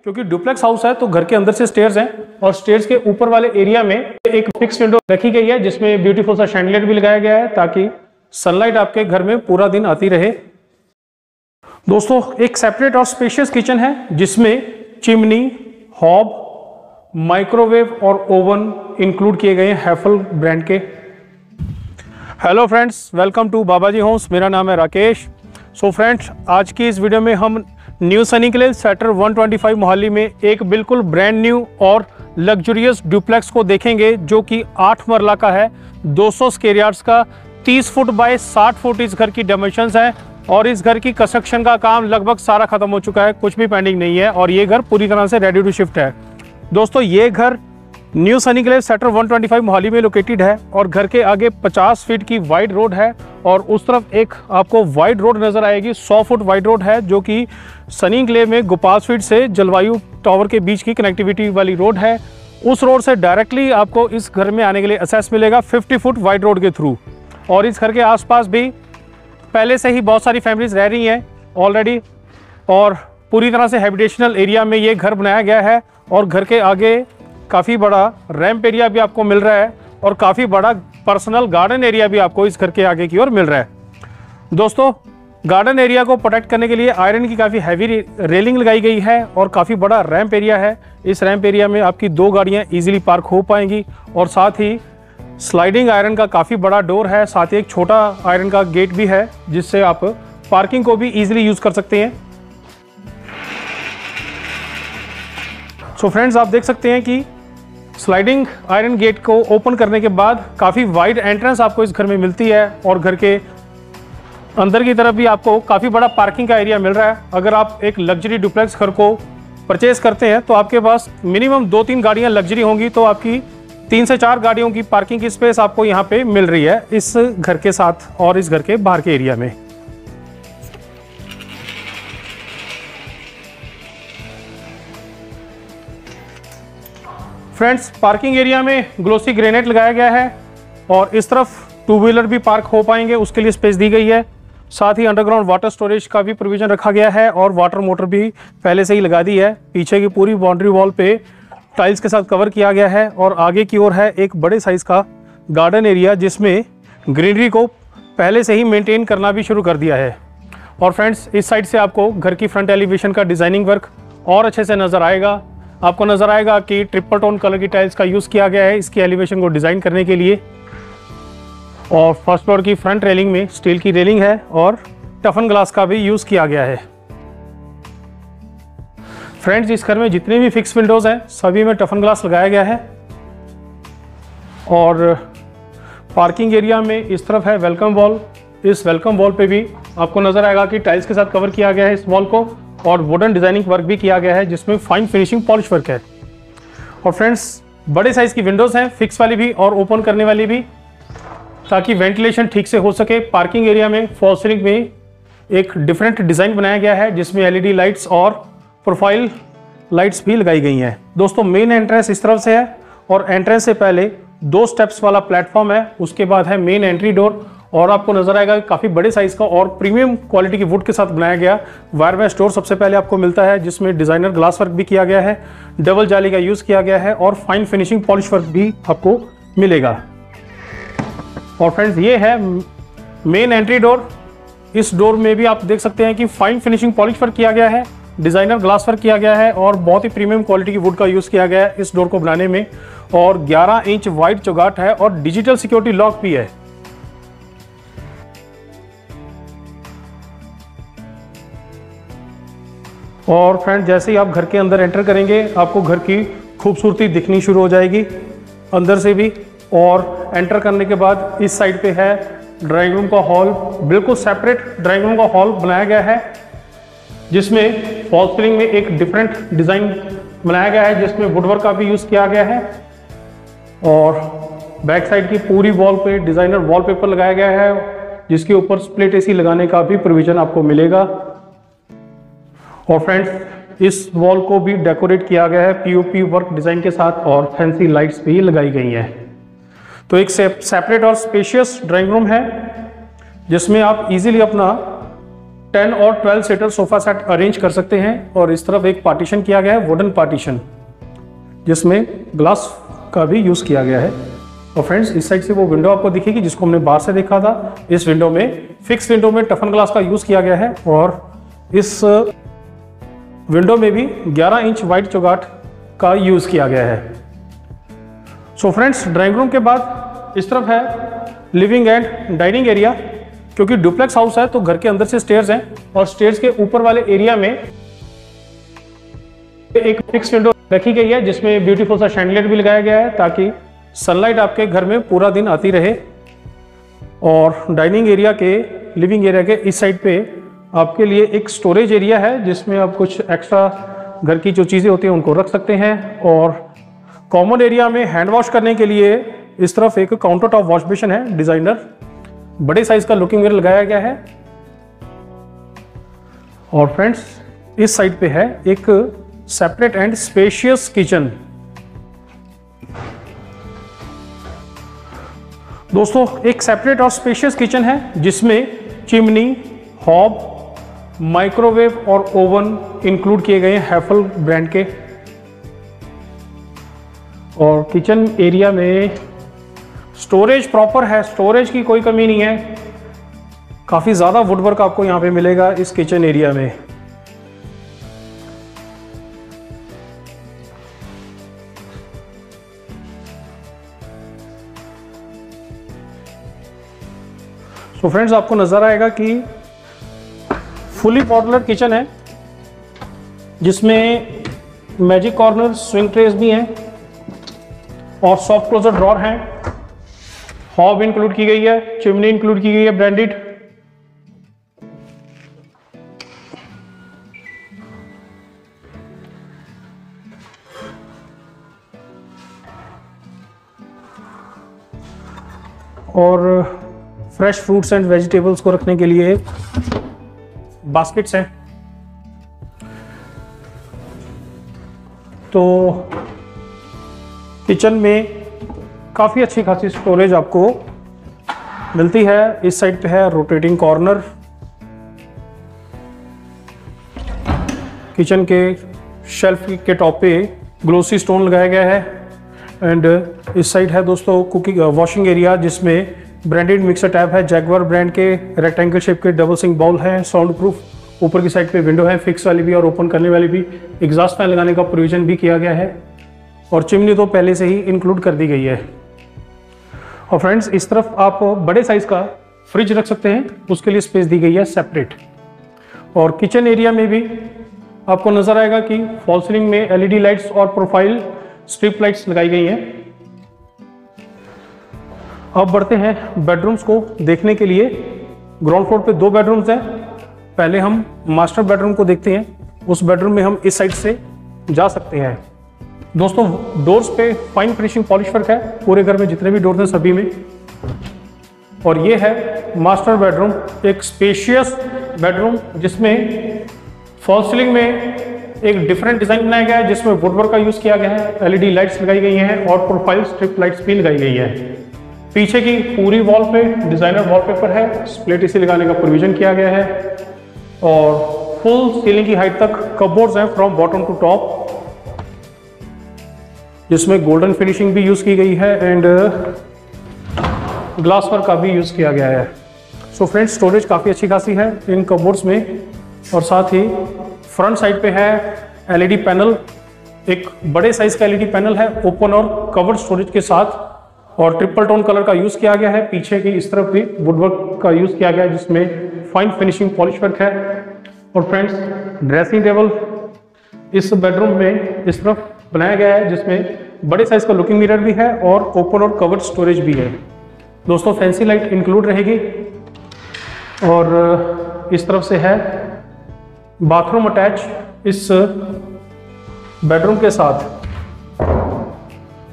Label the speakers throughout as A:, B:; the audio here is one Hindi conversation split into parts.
A: क्योंकि डुप्लेक्स हाउस है तो घर के अंदर से स्टेयर्स हैं और स्टेयर्स के ऊपर वाले एरिया में एक फिक्स विंडो रखी गई है जिसमें ब्यूटीफुल सा शैंडलियर भी लगाया गया है ताकि सनलाइट आपके घर में पूरा दिन आती रहे। दोस्तों एक सेपरेट और स्पेशियस किचन है जिसमें चिमनी, हॉब, माइक्रोवेव और ओवन इंक्लूड किए गए हैं हैफल ब्रांड के। Hello friends, welcome to Babaji Holmes. मेरा नाम है राकेश। सो फ्रेंड्स, आज की इस वीडियो में हम न्यू सनीक्लेव सेक्टर 125 मोहाली में एक बिल्कुल ब्रांड न्यू और लग्जरियस डुप्लेक्स को देखेंगे जो कि 8 मरला का है, 200 स्क्वायर यार्ड्स का, 30 फुट बाय 60 फुट इस घर की डायमेंशंस हैं और इस घर की कंस्ट्रक्शन का काम लगभग सारा खत्म हो चुका है, कुछ भी पेंडिंग नहीं है और ये घर पूरी तरह से रेडी टू शिफ्ट है। दोस्तों ये घर न्यू सनीक्लेव सेक्टर 125 मोहाली में लोकेटेड है और घर के आगे 50 फीट की वाइड रोड है और उस तरफ एक आपको वाइड रोड नजर आएगी, 100 फुट वाइड रोड है जो कि सनीक्लेव में गोपाल स्ट्रीट से जलवायु टावर के बीच की कनेक्टिविटी वाली रोड है। उस रोड से डायरेक्टली आपको इस घर में आने के लिए एक्सेस मिलेगा 50 फुट वाइड रोड के थ्रू। और इस घर के आसपास भी पहले से ही बहुत सारी फैमिलीज रह रही हैं ऑलरेडी और पूरी तरह से हैबिटेशनल एरिया में ये घर बनाया गया है और घर के आगे काफ़ी बड़ा रैंप एरिया भी आपको मिल रहा है और काफ़ी बड़ा पर्सनल गार्डन एरिया भी आपको इस घर के आगे की ओर मिल रहा है। दोस्तों गार्डन एरिया को प्रोटेक्ट करने के लिए आयरन की काफ़ी हैवी रेलिंग लगाई गई है और काफ़ी बड़ा रैंप एरिया है। इस रैंप एरिया में आपकी 2 गाड़ियाँ ईजिली पार्क हो पाएंगी और साथ ही स्लाइडिंग आयरन का काफ़ी बड़ा डोर है, साथ ही एक छोटा आयरन का गेट भी है जिससे आप पार्किंग को भी ईजिली यूज़ कर सकते हैं। सो फ्रेंड्स, आप देख सकते हैं कि स्लाइडिंग आयरन गेट को ओपन करने के बाद काफ़ी वाइड एंट्रेंस आपको इस घर में मिलती है और घर के अंदर की तरफ भी आपको काफ़ी बड़ा पार्किंग का एरिया मिल रहा है। अगर आप एक लग्जरी डुप्लेक्स घर को परचेज करते हैं तो आपके पास मिनिमम 2-3 गाड़ियां लग्जरी होंगी, तो आपकी 3 से 4 गाड़ियों की पार्किंग की स्पेस आपको यहाँ पे मिल रही है इस घर के साथ और इस घर के बाहर के एरिया में। फ्रेंड्स, पार्किंग एरिया में ग्लोसी ग्रेनाइट लगाया गया है और इस तरफ 2 व्हीलर भी पार्क हो पाएंगे, उसके लिए स्पेस दी गई है। साथ ही अंडरग्राउंड वाटर स्टोरेज का भी प्रोविजन रखा गया है और वाटर मोटर भी पहले से ही लगा दी है। पीछे की पूरी बाउंड्री वॉल पे टाइल्स के साथ कवर किया गया है और आगे की ओर है एक बड़े साइज का गार्डन एरिया जिसमें ग्रीनरी को पहले से ही मेंटेन करना भी शुरू कर दिया है। और फ्रेंड्स, इस साइड से आपको घर की फ्रंट एलिवेशन का डिजाइनिंग वर्क और अच्छे से नजर आएगा। आपको नजर आएगा कि ट्रिपल टोन कलर की टाइल्स का यूज किया गया है इसकी एलिवेशन को डिजाइन करने के लिए। और फर्स्ट फ्लोर की फ्रंट रेलिंग में स्टील की रेलिंग है और टफन ग्लास का भी यूज किया गया है। फ्रेंड्स, इस घर में जितने भी फिक्स विंडोज हैं सभी में टफन ग्लास लगाया गया है। और पार्किंग एरिया में इस तरफ है वेलकम वॉल। इस वेलकम वॉल पे भी आपको नजर आएगा कि टाइल्स के साथ कवर किया गया है इस वॉल को और वुडन डिजाइनिंग वर्क भी किया गया है जिसमें फाइन फिनिशिंग पॉलिश वर्क है। और फ्रेंड्स, बड़े साइज की विंडोज हैं, फिक्स वाली भी और ओपन करने वाली भी, ताकि वेंटिलेशन ठीक से हो सके। पार्किंग एरिया में फॉल सीलिंग में एक डिफरेंट डिजाइन बनाया गया है जिसमें एलईडी लाइट्स और प्रोफाइल लाइट्स भी लगाई गई हैं। दोस्तों, मेन एंट्रेंस इस तरफ से है और एंट्रेंस से पहले 2 स्टेप्स वाला प्लेटफॉर्म है, उसके बाद है मेन एंट्री डोर और आपको नजर आएगा काफ़ी बड़े साइज का और प्रीमियम क्वालिटी की वुड के साथ बनाया गया वायर मेश डोर सबसे पहले आपको मिलता है जिसमें डिजाइनर ग्लास वर्क भी किया गया है, डबल जाली का यूज़ किया गया है और फाइन फिनिशिंग पॉलिश वर्क भी आपको मिलेगा। और फ्रेंड्स, ये है मेन एंट्री डोर। इस डोर में भी आप देख सकते हैं कि फाइन फिनिशिंग पॉलिश वर्क किया गया है, डिजाइनर ग्लास वर्क किया गया है और बहुत ही प्रीमियम क्वालिटी की वुड का यूज़ किया गया है इस डोर को बनाने में। और 11 इंच वाइड चौगाट है और डिजिटल सिक्योरिटी लॉक भी है। और फ्रेंड, जैसे ही आप घर के अंदर एंटर करेंगे आपको घर की खूबसूरती दिखनी शुरू हो जाएगी अंदर से भी। और एंटर करने के बाद इस साइड पे है ड्राइंग रूम का हॉल। बिल्कुल सेपरेट ड्राइंग रूम का हॉल बनाया गया है जिसमें फॉल सीलिंग में एक डिफरेंट डिज़ाइन बनाया गया है जिसमें वुडवर्क का भी यूज़ किया गया है। और बैक साइड की पूरी वॉल पे डिज़ाइनर वॉलपेपर लगाया गया है जिसके ऊपर स्प्लिट एसी लगाने का भी प्रोविजन आपको मिलेगा। और फ्रेंड्स, इस वॉल को भी डेकोरेट किया गया है पीओपी वर्क डिज़ाइन के साथ और फैंसी लाइट्स भी लगाई गई हैं। तो एक सेपरेट और स्पेशियस ड्राइंग रूम है जिसमें आप इजीली अपना 10 और 12 सीटर सोफा सेट अरेंज कर सकते हैं। और इस तरफ एक पार्टीशन किया गया है, वुडन पार्टीशन, जिसमें ग्लास का भी यूज किया गया है। और फ्रेंड्स, इस साइड से वो विंडो आपको दिखेगी जिसको हमने बाहर से देखा था। इस विंडो में, फिक्स विंडो में टफन ग्लास का यूज किया गया है और इस विंडो में भी 11 इंच वाइड चौगाठ का यूज किया गया है। सो फ्रेंड्स, ड्राइंग रूम के बाद इस तरफ है लिविंग एंड डाइनिंग एरिया। क्योंकि डुप्लेक्स हाउस है तो घर के अंदर से स्टेयर्स हैं और स्टेयर्स के ऊपर वाले एरिया में एक फिक्स विंडो रखी गई है जिसमें ब्यूटीफुल सा शैंडलियर भी लगाया गया है ताकि सनलाइट आपके घर में पूरा दिन आती रहे। और डाइनिंग एरिया के, लिविंग एरिया के इस साइड पे आपके लिए एक स्टोरेज एरिया है जिसमें आप कुछ एक्स्ट्रा घर की जो चीज़ें होती हैं उनको रख सकते हैं। और कॉमन एरिया में हैंड वॉश करने के लिए इस तरफ एक काउंटर टॉप वॉश बेसिन है, डिजाइनर बड़े साइज का लुकिंग मिरर लगाया गया है। और फ्रेंड्स, इस साइड पे है एक सेपरेट एंड स्पेशियस किचन। दोस्तों, एक सेपरेट और स्पेशियस किचन है जिसमें चिमनी, हॉब, माइक्रोवेव और ओवन इंक्लूड किए गए हैं हैफल ब्रांड के। और किचन एरिया में स्टोरेज प्रॉपर है, स्टोरेज की कोई कमी नहीं है। काफी ज्यादा वुडवर्क आपको यहां पे मिलेगा इस किचन एरिया में। तो फ्रेंड्स, आपको नजर आएगा कि फुली मॉड्यूलर किचन है जिसमें मैजिक कॉर्नर, स्विंग ट्रेस भी हैं और सॉफ्ट क्लोजर ड्रॉर हैं। हॉब इंक्लूड की गई है, चिमनी इंक्लूड की गई है ब्रांडेड। और फ्रेश फ्रूट्स एंड वेजिटेबल्स को रखने के लिए बास्केट्स हैं। तो किचन में काफ़ी अच्छी खासी स्टोरेज आपको मिलती है। इस साइड पे है रोटेटिंग कॉर्नर। किचन के शेल्फ के टॉप पे ग्लोसी स्टोन लगाया गया है। एंड इस साइड है दोस्तों कुकिंग वॉशिंग एरिया जिसमें ब्रांडेड मिक्सर टैप है, जैगवार ब्रांड के रेक्टेंगल शेप के डबल सिंक बाउल है, साउंड प्रूफ। ऊपर की साइड पे विंडो है, फिक्स वाली भी और ओपन करने वाली भी। एग्जॉस्ट फैन लगाने का प्रोविजन भी किया गया है और चिमनी तो पहले से ही इंक्लूड कर दी गई है। और फ्रेंड्स, इस तरफ आप बड़े साइज का फ्रिज रख सकते हैं, उसके लिए स्पेस दी गई है सेपरेट। और किचन एरिया में भी आपको नजर आएगा कि फॉल सीलिंग में एलईडी लाइट्स और प्रोफाइल स्ट्रिप लाइट्स लगाई गई हैं। अब बढ़ते हैं बेडरूम्स को देखने के लिए। ग्राउंड फ्लोर पे 2 बेडरूम्स हैं। पहले हम मास्टर बेडरूम को देखते हैं। उस बेडरूम में हम इस साइड से जा सकते हैं। दोस्तों, डोर्स पे फाइन फिनिशिंग पॉलिश वर्क है, पूरे घर में जितने भी डोर्स हैं सभी में। और ये है मास्टर बेडरूम, एक स्पेशियस बेडरूम जिसमें फॉल सीलिंग में एक डिफरेंट डिजाइन बनाया गया है जिसमें वुडवर्क का यूज किया गया है, एलईडी लाइट्स लगाई गई हैं और प्रोफाइल स्ट्रिप लाइट्स भी लगाई गई है। पीछे की पूरी वॉल पे डिजाइनर वॉलपेपर है, स्प्लिट एसी लगाने का प्रोविजन किया गया है। और फुल सीलिंग की हाइट तक कपबोर्ड्स हैं फ्रॉम बॉटम टू टॉप, जिसमें गोल्डन फिनिशिंग भी यूज की गई है एंड ग्लास वर्क का भी यूज किया गया है। सो फ्रेंड्स, स्टोरेज काफी अच्छी खासी है इन कपबोर्ड्स में। और साथ ही फ्रंट साइड पे है एलईडी पैनल, एक बड़े साइज का एलईडी पैनल है ओपन और कवर्ड स्टोरेज के साथ। और ट्रिपल टोन कलर का यूज किया गया है। पीछे की इस तरफ भी वुडवर्क का यूज किया गया है जिसमें फाइन फिनिशिंग पॉलिश वर्क है। और फ्रेंड्स, ड्रेसिंग टेबल इस बेडरूम में इस तरफ बनाया गया है जिसमें बड़े साइज का लुकिंग मिरर भी है और ओपन और कवर्ड स्टोरेज भी है। दोस्तों, फैंसी लाइट इंक्लूड रहेगी। और इस तरफ से है बाथरूम अटैच इस बेडरूम के साथ।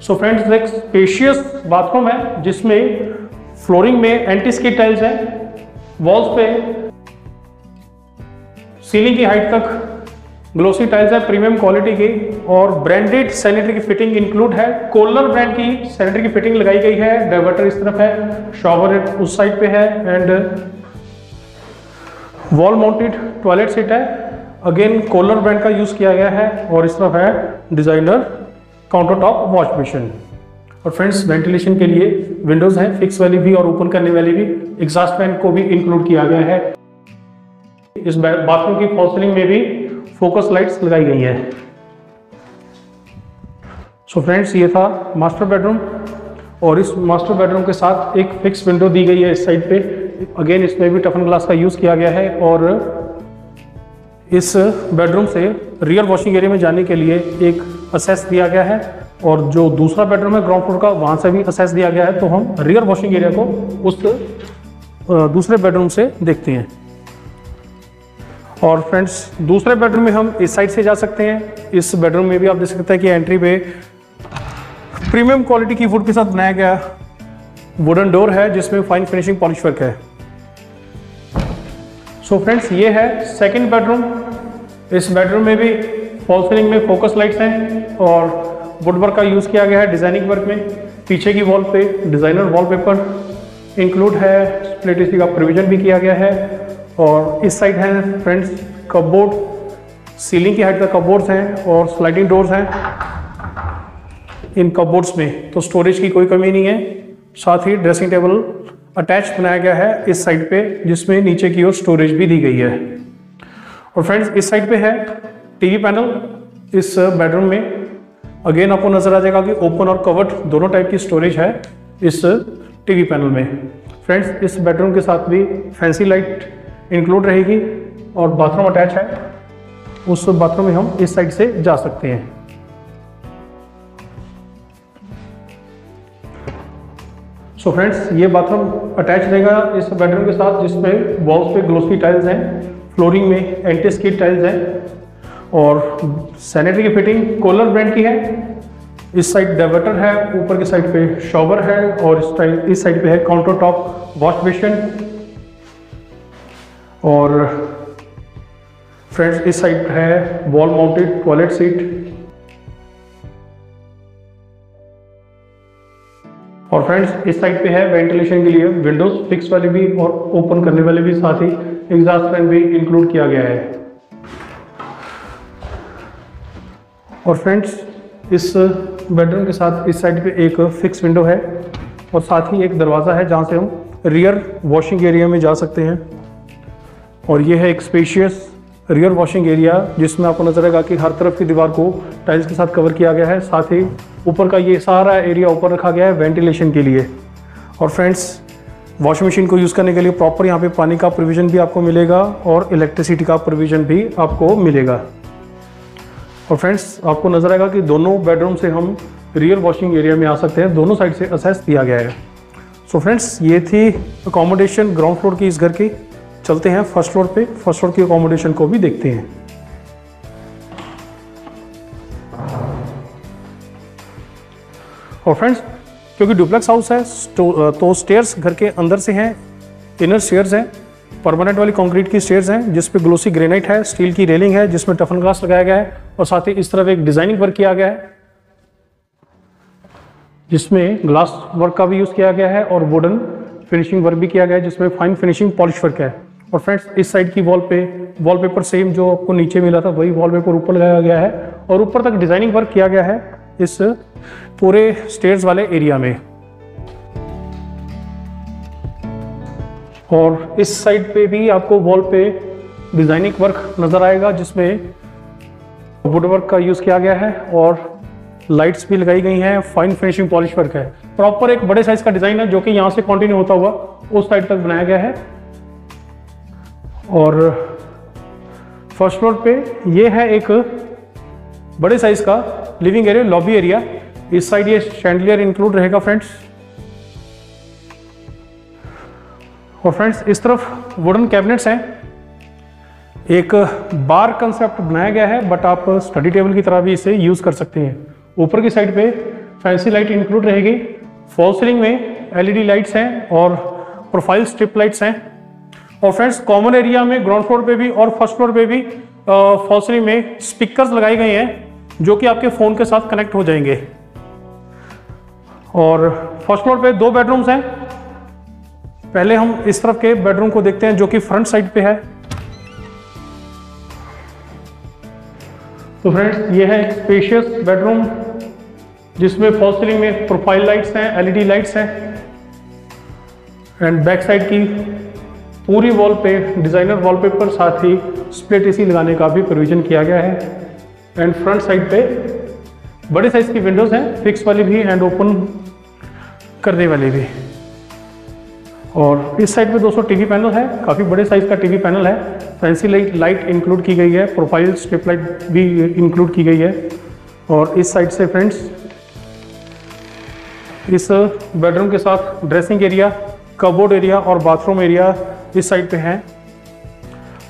A: सो फ्रेंड्स, एक स्पेशियस बाथरूम है जिसमें फ्लोरिंग में एंटी स्किड टाइल्स है, वॉल्स पे सीलिंग की हाइट तक ग्लोसी टाइल्स है प्रीमियम क्वालिटी की। और ब्रांडेड सैनिटरी की फिटिंग इंक्लूड है, कोलर ब्रांड की सैनिटरी की फिटिंग लगाई गई है। डाइवर्टर इस तरफ है, शॉवर उस साइड पे है and wall mounted toilet seat है, अगेन कोलर ब्रांड का यूज किया गया है। और इस तरफ है designer counter top wash basin. और फ्रेंड्स वेंटिलेशन के लिए विंडोज हैं, फिक्स वाली भी और ओपन करने वाली भी। एग्जॉस्ट फैन को भी इंक्लूड किया गया है। इस बाथरूम की फॉल सीलिंग में भी फोकस लाइट्स लगाई गई हैं। सो फ्रेंड्स ये था मास्टर बेडरूम, और इस मास्टर बेडरूम के साथ एक फिक्स विंडो दी गई है इस साइड पे। अगेन इसमें भी टफन ग्लास का यूज किया गया है। और इस बेडरूम से रियर वॉशिंग एरिया में जाने के लिए एक एक्सेस दिया गया है, और जो दूसरा बेडरूम है ग्राउंड फ्लोर का वहां से भी एक्सेस दिया गया है। तो हम रियर वॉशिंग एरिया को उस दूसरे बेडरूम से देखते हैं। और फ्रेंड्स दूसरे बेडरूम में हम इस साइड से जा सकते हैं। इस बेडरूम में भी आप देख सकते हैं कि एंट्री पे प्रीमियम क्वालिटी की वुड के साथ बनाया गया वुडन डोर है, जिसमें फाइन फिनिशिंग पॉलिश वर्क है। सो फ्रेंड्स ये है सेकंड बेडरूम। इस बेडरूम में भी फॉल सीलिंग में फोकस लाइट्स हैं और वुड वर्क का यूज किया गया है डिजाइनिंग वर्क में। पीछे की वॉल पे डिजाइनर वॉलपेपर इंक्लूड है, स्प्लिट एसी का प्रोविजन भी किया गया है। और इस साइड है फ्रेंड्स कपबोर्ड, सीलिंग की हाइट का कपबोर्ड्स हैं और स्लाइडिंग डोर्स हैं इन कपबोर्ड्स में, तो स्टोरेज की कोई कमी नहीं है। साथ ही ड्रेसिंग टेबल अटैच बनाया गया है इस साइड पे, जिसमें नीचे की ओर स्टोरेज भी दी गई है। और फ्रेंड्स इस साइड पे है टीवी पैनल इस बेडरूम में। अगेन आपको नजर आ जाएगा कि ओपन और कवर्ड दोनों टाइप की स्टोरेज है इस टीवी पैनल में। फ्रेंड्स इस बेडरूम के साथ भी फैंसी लाइट इंक्लूड रहेगी और बाथरूम अटैच है। उस बाथरूम में हम इस साइड से जा सकते हैं। सो फ्रेंड्स ये बाथरूम अटैच रहेगा इस बेडरूम के साथ, जिसमें वॉल्स पे ग्लोसी टाइल्स हैं, फ्लोरिंग में एंटी स्किड टाइल्स हैं, और सैनिटरी की फिटिंग कोलर ब्रांड की है। इस साइड डाइवर्टर है, ऊपर की साइड पे शॉवर है, और इस साइड पे है काउंटर टॉप वॉश बेसिन। और फ्रेंड्स इस साइड है वॉल माउंटेड टॉयलेट सीट। और फ्रेंड्स इस साइड पे है वेंटिलेशन के लिए विंडोज, फिक्स वाली भी और ओपन करने वाले भी, साथ ही एग्जॉस्ट फैन भी इंक्लूड किया गया है। और फ्रेंड्स इस बेडरूम के साथ इस साइड पे एक फिक्स विंडो है, और साथ ही एक दरवाज़ा है जहाँ से हम रियर वॉशिंग एरिया में जा सकते हैं। और ये है एक स्पेशियस रियर वॉशिंग एरिया, जिसमें आपको नजर आएगा कि हर तरफ की दीवार को टाइल्स के साथ कवर किया गया है। साथ ही ऊपर का ये सारा एरिया ऊपर रखा गया है वेंटिलेशन के लिए। और फ्रेंड्स वॉशिंग मशीन को यूज़ करने के लिए प्रॉपर यहाँ पे पानी का प्रोविज़न भी आपको मिलेगा और इलेक्ट्रिसिटी का प्रोविज़न भी आपको मिलेगा। और फ्रेंड्स आपको नजर आएगा कि दोनों बेडरूम से हम रियर वॉशिंग एरिया में आ सकते हैं, दोनों साइड से एक्सेस दिया गया है। सो फ्रेंड्स ये थी अकोमोडेशन ग्राउंड फ्लोर की इस घर की। चलते हैं फर्स्ट फ्लोर पे, फर्स्ट फ्लोर की अकोमोडेशन को भी देखते हैं। और फ्रेंड्स क्योंकि डुप्लेक्स हाउस है तो स्टेयर्स घर के अंदर से हैं, इनर स्टेयर्स हैं, परमानेंट वाली कंक्रीट की स्टेयर्स हैं, जिस पे ग्लोसी ग्रेनाइट है, स्टील की रेलिंग है जिसमें टफन ग्लास लगाया गया है, और साथ ही इस तरफ एक डिजाइनिंग वर्क किया गया है जिसमें ग्लास वर्क का भी यूज किया गया है और वुडन फिनिशिंग वर्क भी किया गया है, जिसमें फाइन फिनिशिंग पॉलिश वर्क है। और फ्रेंड्स इस साइड की वॉलपेपर सेम जो आपको नीचे मिला था वही वॉलपेपर ऊपर लगाया गया है, और ऊपर तक डिजाइनिंग वर्क किया गया है इस पूरे स्टेयर्स वाले एरिया में। और इस साइड पे भी आपको वॉल पे डिजाइनिंग वर्क नजर आएगा, जिसमें वुड वर्क का यूज किया गया है और लाइट्स भी लगाई गई हैं, फाइन फिनिशिंग पॉलिश वर्क है। प्रॉपर एक बड़े साइज का डिजाइन है जो कि यहां से कंटिन्यू होता हुआ उस साइड तक बनाया गया है। और फर्स्ट फ्लोर पे ये है एक बड़े साइज का लिविंग एरिया, लॉबी एरिया। इस साइड ये शैंडलियर इंक्लूड रहेगा फ्रेंड्स। और फ्रेंड्स इस तरफ वुडन कैबिनेट्स हैं, एक बार कंसेप्ट बनाया गया है, बट आप स्टडी टेबल की तरह भी इसे यूज कर सकते हैं। ऊपर की साइड पे फैंसी लाइट इंक्लूड रहेगी, फॉल सीलिंग में एलईडी लाइट्स हैं और प्रोफाइल स्ट्रिप लाइट्स हैं। और फ्रेंड्स कॉमन एरिया में ग्राउंड फ्लोर पे भी और फर्स्ट फ्लोर पे भी फॉल सीलिंग में स्पीकर्स लगाए गए हैं जो कि आपके फोन के साथ कनेक्ट हो जाएंगे। और फर्स्ट फ्लोर पे 2 बेडरूम्स हैं। पहले हम इस तरफ के बेडरूम को देखते हैं जो कि फ्रंट साइड पे है। तो फ्रेंड्स ये है एक स्पेशियस बेडरूम जिसमें फॉल सीलिंग में प्रोफाइल लाइट्स हैं, एलईडी लाइट्स हैं एंड बैक साइड की पूरी वॉल पे डिज़ाइनर वॉलपेपर, साथ ही स्प्लिट एसी लगाने का भी प्रोविजन किया गया है। एंड फ्रंट साइड पे बड़े साइज की विंडोज़ हैं, फिक्स वाली भी एंड ओपन करने वाली भी। और इस साइड पे दोस्तों टीवी पैनल है, काफ़ी बड़े साइज का टीवी पैनल है। फैंसी लाइट इंक्लूड की गई है, प्रोफाइल स्ट्रिप लाइट भी इंक्लूड की गई है। और इस साइड से फ्रेंड्स इस बेडरूम के साथ ड्रेसिंग एरिया, कबोर्ड एरिया और बाथरूम एरिया इस साइड पे है।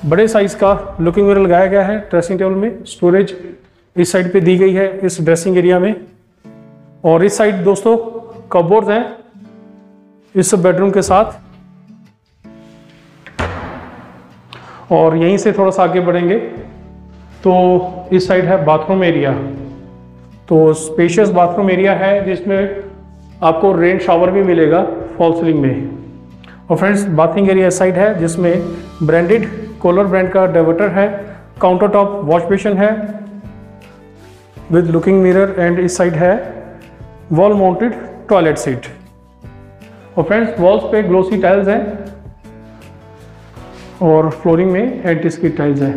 A: बड़े साइज का लुकिंग मिरर लगाया गया है ड्रेसिंग टेबल में। स्टोरेज इस साइड पे दी गई है इस ड्रेसिंग एरिया में। और इस साइड दोस्तों कबोर्ड्स हैं इस बेडरूम के साथ। और यहीं से थोड़ा सा आगे बढ़ेंगे तो इस साइड है बाथरूम एरिया। तो स्पेशियस बाथरूम एरिया है जिसमें आपको रेन शावर भी मिलेगा फॉल सीलिंग में। और फ्रेंड्स बाथिंग एरिया इस साइड है जिसमें ब्रांडेड कोलर ब्रांड का डाइवर्टर है, काउंटर टॉप वॉश बेसिन है विद लुकिंग मिरर एंड इस साइड है वॉल माउंटेड टॉयलेट सीट। और फ्रेंड्स वॉल्स पे ग्लोसी टाइल्स हैं और फ्लोरिंग में एंटी स्किड टाइल्स हैं।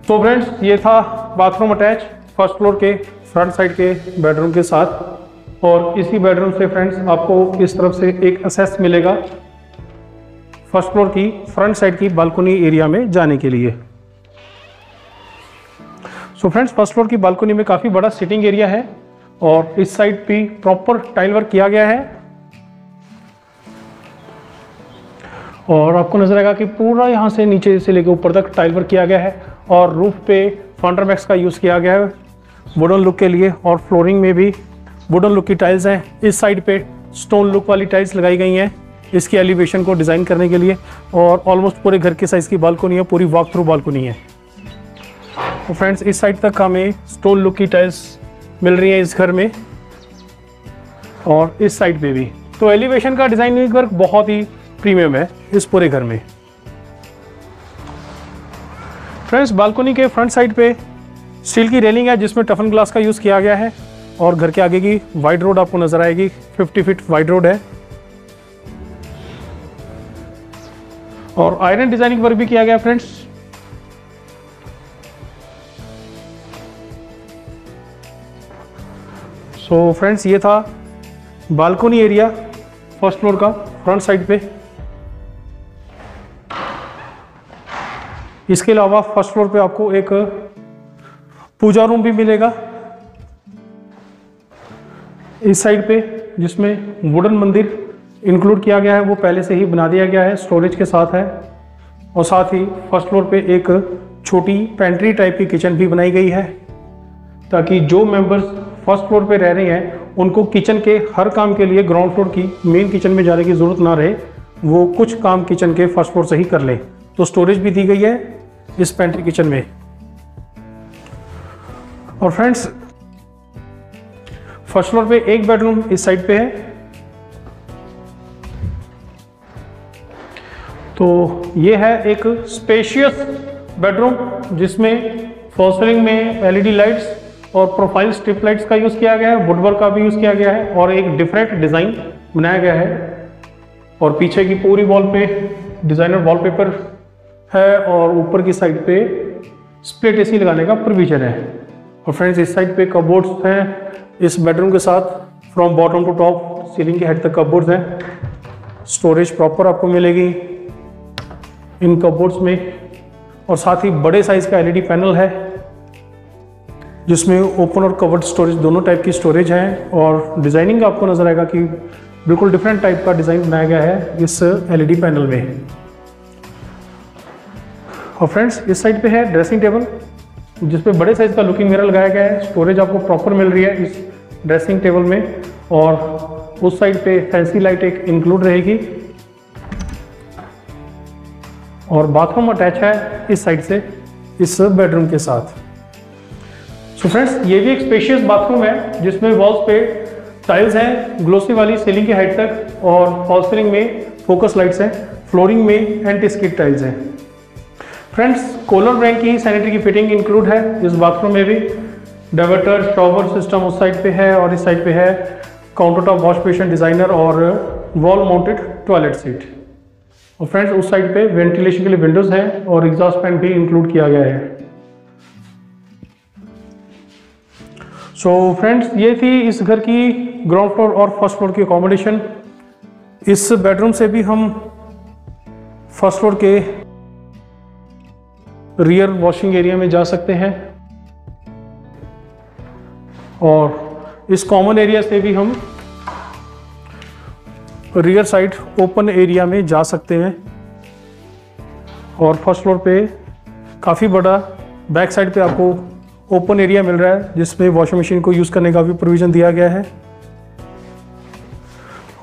A: तो फ्रेंड्स ये था बाथरूम अटैच फर्स्ट फ्लोर के फ्रंट साइड के बेडरूम के साथ। और इसी बेडरूम से फ्रेंड्स आपको इस तरफ से एक एक्सेस मिलेगा फर्स्ट फ्लोर की फ्रंट साइड की बालकनी एरिया में जाने के लिए। सो फ्रेंड्स फर्स्ट फ्लोर की बालकनी में काफ़ी बड़ा सिटिंग एरिया है और इस साइड भी प्रॉपर टाइल वर्क किया गया है। और आपको नजर आएगा कि पूरा यहाँ से नीचे से लेकर ऊपर तक टाइल वर्क किया गया है। और रूफ पे फंडरमैक्स का यूज़ किया गया है वुडन लुक के लिए। और फ्लोरिंग में भी वुडन लुक की टाइल्स हैं। इस साइड पे स्टोन लुक वाली टाइल्स लगाई गई हैं इसकी एलिवेशन को डिज़ाइन करने के लिए। और ऑलमोस्ट पूरे घर के साइज़ की बालकनी है, पूरी वॉक थ्रू बालकनी है। तो फ्रेंड्स इस साइड तक हमें स्टोन लुक की टाइल्स मिल रही है इस घर में और इस साइड पे भी। तो एलिवेशन का डिज़ाइनिंग वर्क बहुत ही प्रीमियम है इस पूरे घर में। फ्रेंड्स बालकनी के फ्रंट साइड पे स्टील की रेलिंग है जिसमें टफन ग्लास का यूज़ किया गया है। और घर के आगे की वाइड रोड आपको नजर आएगी, 50 फीट वाइड रोड है। और आयरन डिजाइनिंग वर्क भी किया गया फ्रेंड्स। सो फ्रेंड्स ये था बालकनी एरिया फर्स्ट फ्लोर का फ्रंट साइड पे। इसके अलावा फर्स्ट फ्लोर पे आपको एक पूजा रूम भी मिलेगा इस साइड पे जिसमें वुडन मंदिर इंक्लूड किया गया है, वो पहले से ही बना दिया गया है, स्टोरेज के साथ है। और साथ ही फर्स्ट फ्लोर पे एक छोटी पेंट्री टाइप की किचन भी बनाई गई है ताकि जो मेंबर्स फर्स्ट फ्लोर पे रह रहे हैं उनको किचन के हर काम के लिए ग्राउंड फ्लोर की मेन किचन में जाने की ज़रूरत ना रहे, वो कुछ काम किचन के फर्स्ट फ्लोर से ही कर ले। तो स्टोरेज भी दी गई है इस पेंट्री किचन में। और फ्रेंड्स फर्स्ट फ्लोर पे एक बेडरूम इस साइड पे है। तो ये है एक स्पेशियस बेडरूम जिसमें फॉल सीलिंग में एलईडी लाइट्स और प्रोफाइल स्ट्रिप लाइट्स का यूज़ किया गया है, वुडवर्क का भी यूज़ किया गया है और एक डिफरेंट डिज़ाइन बनाया गया है। और पीछे की पूरी वॉल पे डिज़ाइनर वॉलपेपर है और ऊपर की साइड पे स्प्लिट एसी लगाने का प्रोविजन है। और फ्रेंड्स इस साइड पे कबोर्ड्स हैं इस बेडरूम के साथ, from bottom to top ceiling के हेड तक कबोर्ड्स हैं। स्टोरेज प्रॉपर आपको मिलेगी इन कबोर्ड्स में। और साथ ही बड़े साइज का एलईडी पैनल है जिसमें ओपन और कवर्ड स्टोरेज दोनों टाइप की स्टोरेज है। और डिज़ाइनिंग आपको नजर आएगा कि बिल्कुल डिफरेंट टाइप का डिज़ाइन बनाया गया है इस एलईडी पैनल में। और फ्रेंड्स इस साइड पे है ड्रेसिंग टेबल जिस पे बड़े साइज का लुकिंग मिरर लगाया गया है। स्टोरेज आपको प्रॉपर मिल रही है इस ड्रेसिंग टेबल में। और उस साइड पे फैंसी लाइट एक इंक्लूड रहेगी। और बाथरूम अटैच है इस साइड से इस बेडरूम के साथ। सो फ्रेंड्स ये भी एक स्पेशियस बाथरूम है जिसमें वॉल्स पे टाइल्स हैं ग्लोसी वाली सीलिंग की हाइट तक और फॉल सीलिंग में फोकस लाइट्स हैं, फ्लोरिंग में एंटी स्किड टाइल्स हैं। फ्रेंड्स, कॉलर ब्रांड की सैनिटरी की फिटिंग इंक्लूड है इस बाथरूम में भी। डाइवर्टर शॉवर सिस्टम उस साइड पे है और इस साइड पे है counter top wash basin designer और वॉल माउंटेड टॉयलेट सीट। और फ्रेंड्स, उस साइड पे वेंटिलेशन के लिए विंडोज हैं और एग्जॉस्ट फैन भी इंक्लूड किया गया है। सो फ्रेंड्स, ये थी इस घर की ग्राउंड फ्लोर और फर्स्ट फ्लोर की अकोमोडेशन। इस बेडरूम से भी हम फर्स्ट फ्लोर के रियर वॉशिंग एरिया में जा सकते हैं और इस कॉमन एरिया से भी हम रियर साइड ओपन एरिया में जा सकते हैं। और फर्स्ट फ्लोर पे काफ़ी बड़ा बैक साइड पे आपको ओपन एरिया मिल रहा है जिसमें वॉशिंग मशीन को यूज़ करने का भी प्रोविज़न दिया गया है।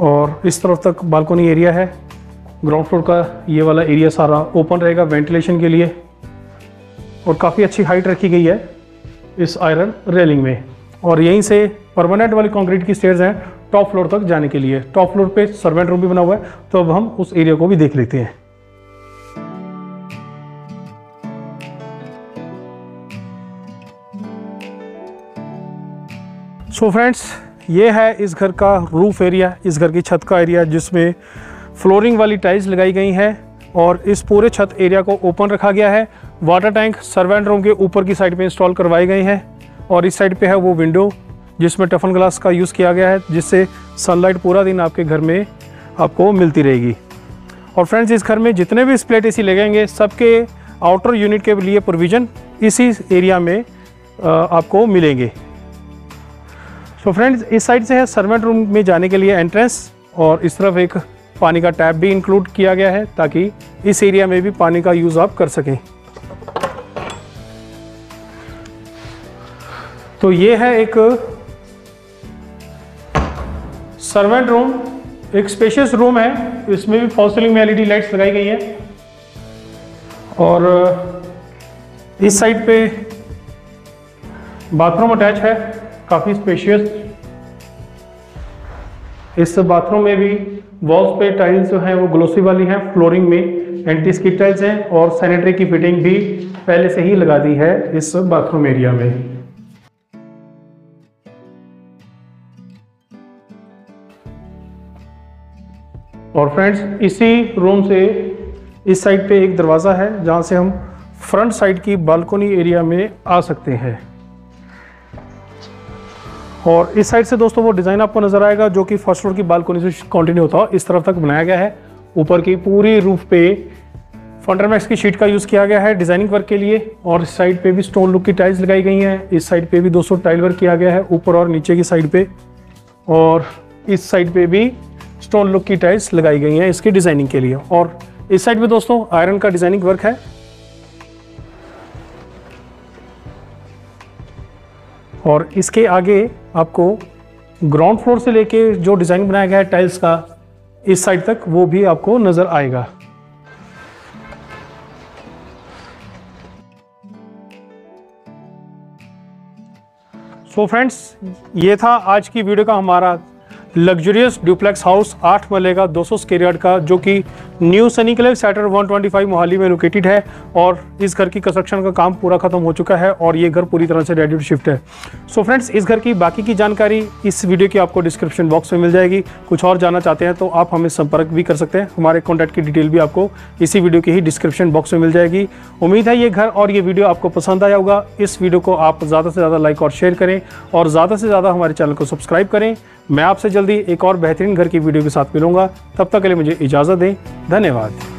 A: और इस तरफ तक बालकनी एरिया है। ग्राउंड फ्लोर का ये वाला एरिया सारा ओपन रहेगा वेंटिलेशन के लिए और काफ़ी अच्छी हाइट रखी गई है इस आयरन रेलिंग में। और यहीं से परमानेंट वाली कंक्रीट की स्टेयर्स हैं टॉप फ्लोर तक जाने के लिए। टॉप फ्लोर पे सर्वेंट रूम भी बना हुआ है, तो अब हम उस एरिया को भी देख लेते हैं। सो फ्रेंड्स, ये है इस घर का रूफ एरिया, इस घर की छत का एरिया जिसमें फ्लोरिंग वाली टाइल्स लगाई गई हैं और इस पूरे छत एरिया को ओपन रखा गया है। वाटर टैंक सर्वेंट रूम के ऊपर की साइड पे इंस्टॉल करवाए गए हैं और इस साइड पे है वो विंडो जिसमें टफन ग्लास का यूज़ किया गया है, जिससे सनलाइट पूरा दिन आपके घर में आपको मिलती रहेगी। और फ्रेंड्स, इस घर में जितने भी स्प्लिट एसी लगेंगे सबके आउटर यूनिट के लिए प्रोविज़न इसी एरिया में आपको मिलेंगे। सो फ्रेंड्स, इस साइड से है सर्वेंट रूम में जाने के लिए एंट्रेंस और इस तरफ एक पानी का टैप भी इंक्लूड किया गया है ताकि इस एरिया में भी पानी का यूज़ आप कर सकें। तो ये है एक सर्वेंट रूम, एक स्पेशियस रूम है। इसमें भी फॉल सीलिंग में एलईडी लाइट्स लगाई गई है और इस साइड पे बाथरूम अटैच है, काफ़ी स्पेशियस। इस बाथरूम में भी वॉल्स पे टाइल्स जो हैं वो ग्लोसी वाली हैं, फ्लोरिंग में एंटी स्किड टाइल्स हैं और सैनिटरी की फिटिंग भी पहले से ही लगा दी है इस बाथरूम एरिया में। और फ्रेंड्स, इसी रूम से इस साइड पे एक दरवाज़ा है जहाँ से हम फ्रंट साइड की बालकनी एरिया में आ सकते हैं। और इस साइड से दोस्तों वो डिज़ाइन आपको नज़र आएगा जो कि फर्स्ट फ्लोर की बालकनी से कंटिन्यू होता है, इस तरफ तक बनाया गया है। ऊपर की पूरी रूफ पे फंडरमैक्स की शीट का यूज़ किया गया है डिज़ाइनिंग वर्क के लिए और इस साइड पे भी स्टोन लुक की टाइल्स लगाई गई हैं। इस साइड पे भी 200 टाइल वर्क किया गया है ऊपर और नीचे की साइड पे, और इस साइड पे भी स्टोन लुक की टाइल्स लगाई गई हैं इसकी डिज़ाइनिंग के लिए। और इस साइड पे दोस्तों आयरन का डिज़ाइनिंग वर्क है। और इसके आगे आपको ग्राउंड फ्लोर से लेके जो डिज़ाइन बनाया गया है टाइल्स का इस साइड तक, वो भी आपको नज़र आएगा। सो फ्रेंड्स, ये था आज की वीडियो का हमारा लग्जरियस डुप्लेक्स हाउस 8 मरले का 200 स्क्वायर यार्ड का, जो कि न्यू सनी क्लेव सेक्टर 125 मोहाली में लोकेटेड है। और इस घर की कंस्ट्रक्शन का काम पूरा खत्म हो चुका है और ये घर पूरी तरह से रेडी टू शिफ्ट है। सो फ्रेंड्स, इस घर की बाकी की जानकारी इस वीडियो की आपको डिस्क्रिप्शन बॉक्स में मिल जाएगी। कुछ और जानना चाहते हैं तो आप हमें संपर्क भी कर सकते हैं। हमारे कॉन्टैक्ट की डिटेल भी आपको इसी वीडियो की ही डिस्क्रिप्शन बॉक्स में मिल जाएगी। उम्मीद है ये घर और ये वीडियो आपको पसंद आया होगा। इस वीडियो को आप ज़्यादा से ज़्यादा लाइक और शेयर करें और ज़्यादा से ज़्यादा हमारे चैनल को सब्सक्राइब करें। मैं आपसे जल्दी एक और बेहतरीन घर की वीडियो के साथ मिलूंगा, तब तक के लिए मुझे इजाज़त दें। धन्यवाद।